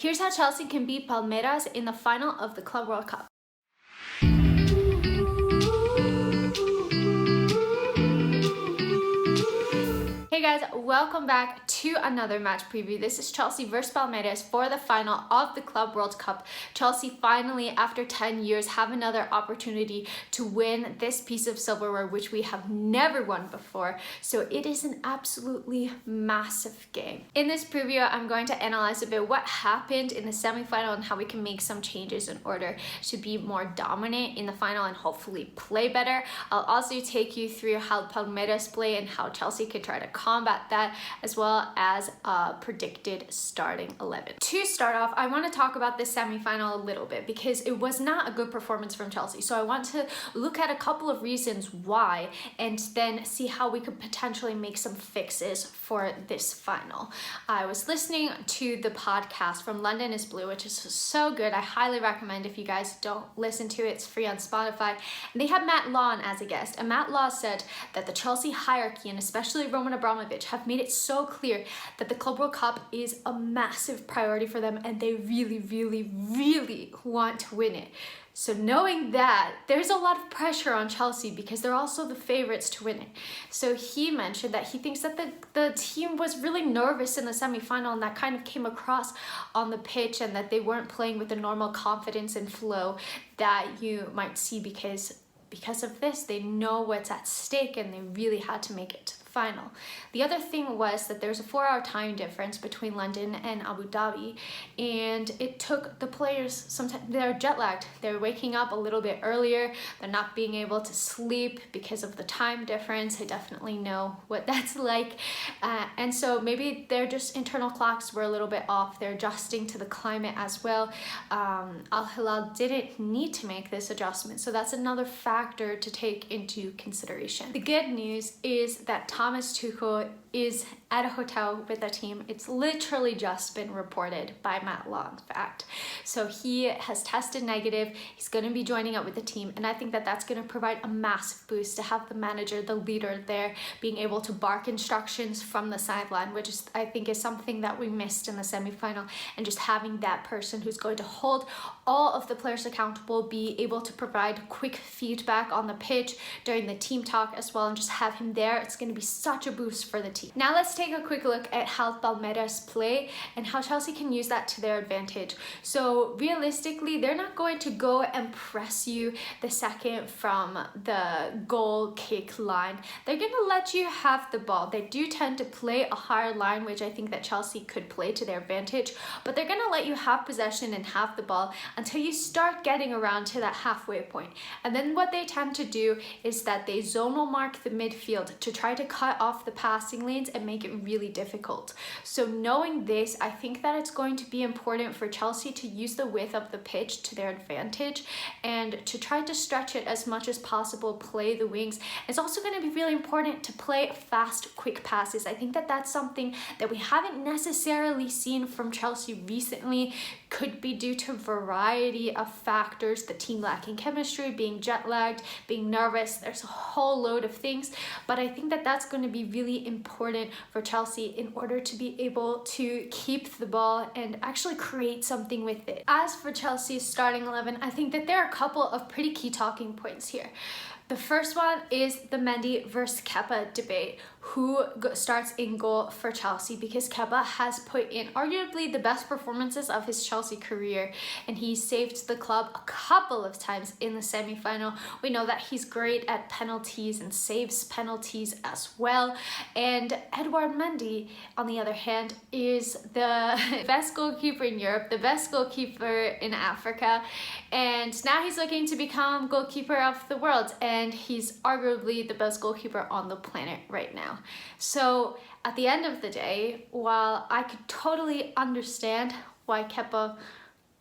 Here's how Chelsea can beat Palmeiras in the final of the Club World Cup. Hey guys, welcome back to another match preview. This is Chelsea versus Palmeiras for the final of the Club World Cup. Chelsea finally, after 10 years, have another opportunity to win this piece of silverware, which we have never won before. So it is an absolutely massive game. In this preview, I'm going to analyze a bit what happened in the semi-final and how we can make some changes in order to be more dominant in the final and hopefully play better. I'll also take you through how Palmeiras play and how Chelsea could try to combat that, as well as a predicted starting 11. To start off, I want to talk about this semi-final a little bit because it was not a good performance from Chelsea. So I want to look at a couple of reasons why and then see how we could potentially make some fixes for this final. I was listening to the podcast from London is Blue, which is so good. I highly recommend if you guys don't listen to it. It's free on Spotify. And they had Matt Law as a guest. And Matt Law said that the Chelsea hierarchy, and especially Roman Abramovich, have made it so clear that the Club World Cup is a massive priority for them and they really want to win it. So knowing that, there's a lot of pressure on Chelsea because they're also the favorites to win it. So he mentioned that he thinks that the team was really nervous in the semi-final and that kind of came across on the pitch, and that they weren't playing with the normal confidence and flow that you might see because of this. They know what's at stake and they really had to make it to the final. The other thing was that there's a 4-hour time difference between London and Abu Dhabi, and it took the players some time. They're jet lagged. They're waking up a little bit earlier. They're not being able to sleep because of the time difference. I definitely know what that's like. And so maybe their just internal clocks were a little bit off. They're adjusting to the climate as well. Al Hilal didn't need to make this adjustment, so that's another factor to take into consideration. The good news is that Thomas Tuchel is at a hotel with the team. It's literally just been reported by Matt Law, in fact. So he has tested negative. He's going to be joining up with the team, and I think that that's going to provide a massive boost to have the manager, the leader there, being able to bark instructions from the sideline, which is, I think, is something that we missed in the semi-final, and just having that person who's going to hold all of the players accountable, be able to provide quick feedback on the pitch during the team talk as well, and just have him there. It's going to be such a boost for the team. Now let's take a quick look at how Palmeiras play and how Chelsea can use that to their advantage. So realistically, they're not going to go and press you the second from the goal kick line. They're going to let you have the ball. They do tend to play a higher line, which I think that Chelsea could play to their advantage, but they're going to let you have possession and have the ball until you start getting around to that halfway point. And then what they tend to do is that they zonal mark the midfield to try to cut off the passing lanes and make it really difficult. So knowing this, I think that it's going to be important for Chelsea to use the width of the pitch to their advantage and to try to stretch it as much as possible, play the wings. It's also going to be really important to play fast, quick passes. I think that that's something that we haven't necessarily seen from Chelsea recently. Could be due to a variety of factors, the team lacking chemistry, being jet lagged, being nervous. There's a whole load of things, but I think that that's going to be really important for Chelsea in order to be able to keep the ball and actually create something with it. As for Chelsea's starting 11, I think that there are a couple of pretty key talking points here. The first one is the Mendy versus Kepa debate. Who starts in goal for Chelsea? Because Kepa has put in arguably the best performances of his Chelsea career, and he saved the club a couple of times in the semi-final. We know that he's great at penalties and saves penalties as well. And Edouard Mendy, on the other hand, is the best goalkeeper in Europe, the best goalkeeper in Africa, and now he's looking to become goalkeeper of the world, and he's arguably the best goalkeeper on the planet right now. So at the end of the day, while I could totally understand why Kepa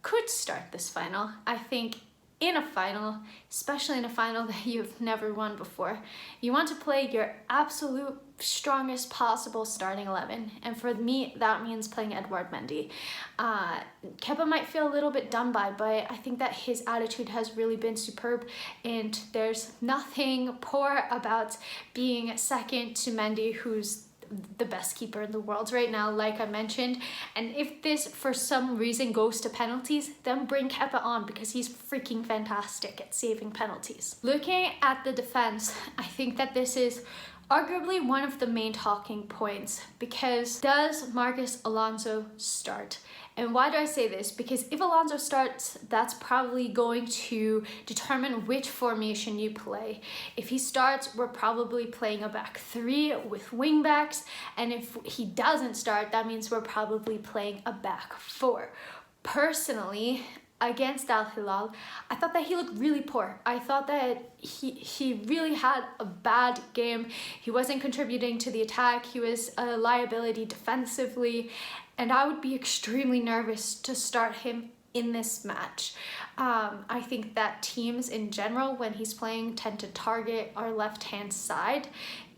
could start this final, I think in a final, especially in a final that you've never won before, you want to play your absolute strongest possible starting 11, and for me that means playing Edouard Mendy. Kepa might feel a little bit done by, but I think that his attitude has really been superb, and there's nothing poor about being second to Mendy, who's the best keeper in the world right now, like I mentioned. And if this for some reason goes to penalties, then bring Kepa on, because he's freaking fantastic at saving penalties. Looking at the defense, I think that this is arguably one of the main talking points, because does Marcos Alonso start? And why do I say this? Because if Alonso starts, that's probably going to determine which formation you play. If he starts, we're probably playing a back three with wing backs. And if he doesn't start, that means we're probably playing a back four. Personally, against Al Hilal, I thought that he looked really poor. I thought that he really had a bad game. He wasn't contributing to the attack. He was a liability defensively, and I would be extremely nervous to start him in this match. I think that teams in general, when he's playing, tend to target our left-hand side.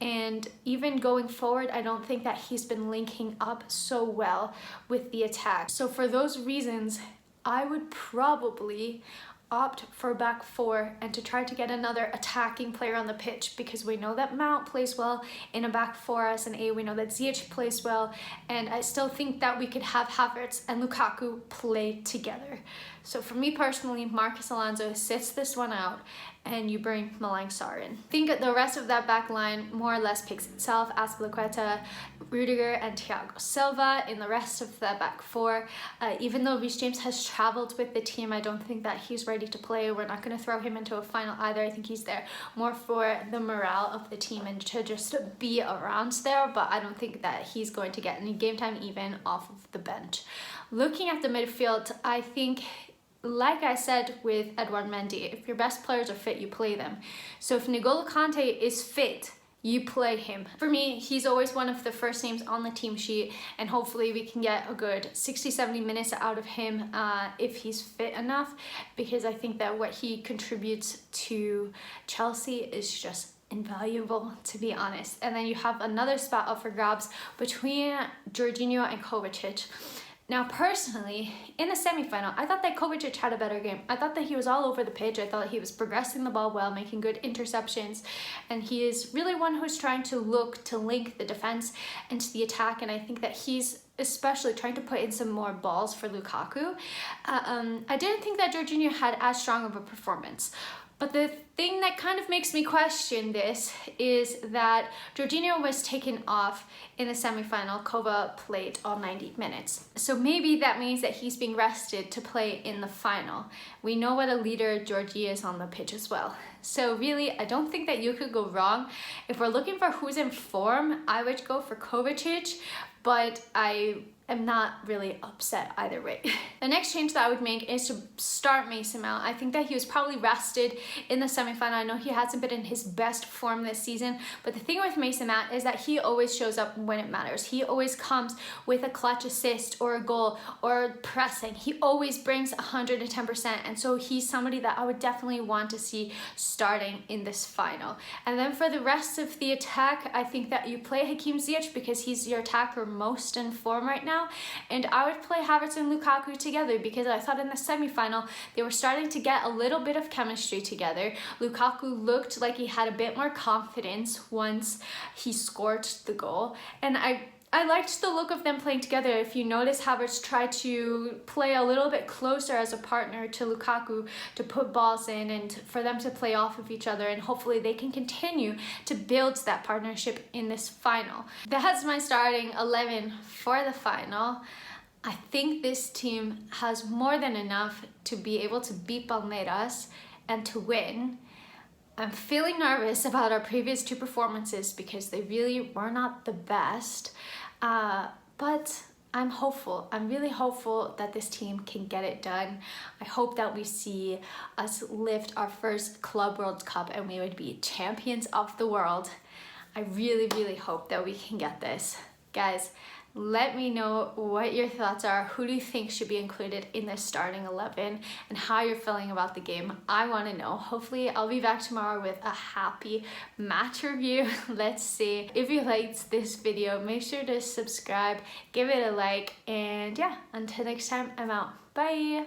And even going forward, I don't think that he's been linking up so well with the attack. So for those reasons, I would probably opt for back four and to try to get another attacking player on the pitch, because we know that Mount plays well in a back four as an A. We know that Ziyech plays well, and I still think that we could have Havertz and Lukaku play together. So for me personally, Marcos Alonso sits this one out, and you bring Malang Sarr in. I think the rest of that back line more or less picks itself. Azpilicueta, Rudiger, and Thiago Silva in the rest of the back four. Even though Reece James has traveled with the team, I don't think that he's ready to play. We're not going to throw him into a final either. I think he's there more for the morale of the team and to just be around there, but I don't think that he's going to get any game time even off of the bench. Looking at the midfield, I think, like I said with Edouard Mendy, if your best players are fit, you play them. So if N'Golo Kante is fit, you play him. For me, he's always one of the first names on the team sheet, and hopefully we can get a good 60-70 minutes out of him if he's fit enough, because I think that what he contributes to Chelsea is just invaluable, to be honest. And then you have another spot up for grabs between Jorginho and Kovacic. Now, personally, in the semi-final, I thought that Kovacic had a better game. I thought that he was all over the pitch. I thought he was progressing the ball well, making good interceptions, and he is really one who's trying to look to link the defense into the attack, and I think that he's especially trying to put in some more balls for Lukaku. I didn't think that Jorginho had as strong of a performance. But the thing that kind of makes me question this is that Jorginho was taken off in the semi-final. Kova played all 90 minutes. So maybe that means that he's being rested to play in the final. We know what a leader Georgie is on the pitch as well. So really, I don't think that you could go wrong. If we're looking for who's in form, I would go for Kovacic, but I am not really upset either way. The next change that I would make is to start Mason Mount. I think that he was probably rested in the semi-final. I know he hasn't been in his best form this season, but the thing with Mason Mount is that he always shows up when it matters. He always comes with a clutch assist or a goal or pressing. He always brings 110%, and so he's somebody that I would definitely want to see starting in this final. And then for the rest of the attack, I think that you play Hakim Ziyech because he's your attacker most in form right now. And I would play Havertz and Lukaku together because I thought in the semi-final they were starting to get a little bit of chemistry together. Lukaku looked like he had a bit more confidence once he scored the goal, and I liked the look of them playing together. If you notice, Havertz tried to play a little bit closer as a partner to Lukaku to put balls in and for them to play off of each other, and hopefully they can continue to build that partnership in this final. That's my starting 11 for the final. I think this team has more than enough to be able to beat Palmeiras and to win. I'm feeling nervous about our previous two performances because they really were not the best, but I'm hopeful. I'm really hopeful that this team can get it done. I hope that we see us lift our first Club World Cup and we would be champions of the world. I really, really hope that we can get this. Guys, let me know what your thoughts are. Who do you think should be included in this starting 11 and how you're feeling about the game? I want to know. Hopefully I'll be back tomorrow with a happy match review. Let's see. If you liked this video, make sure to subscribe, give it a like, and yeah, until next time, I'm out. Bye.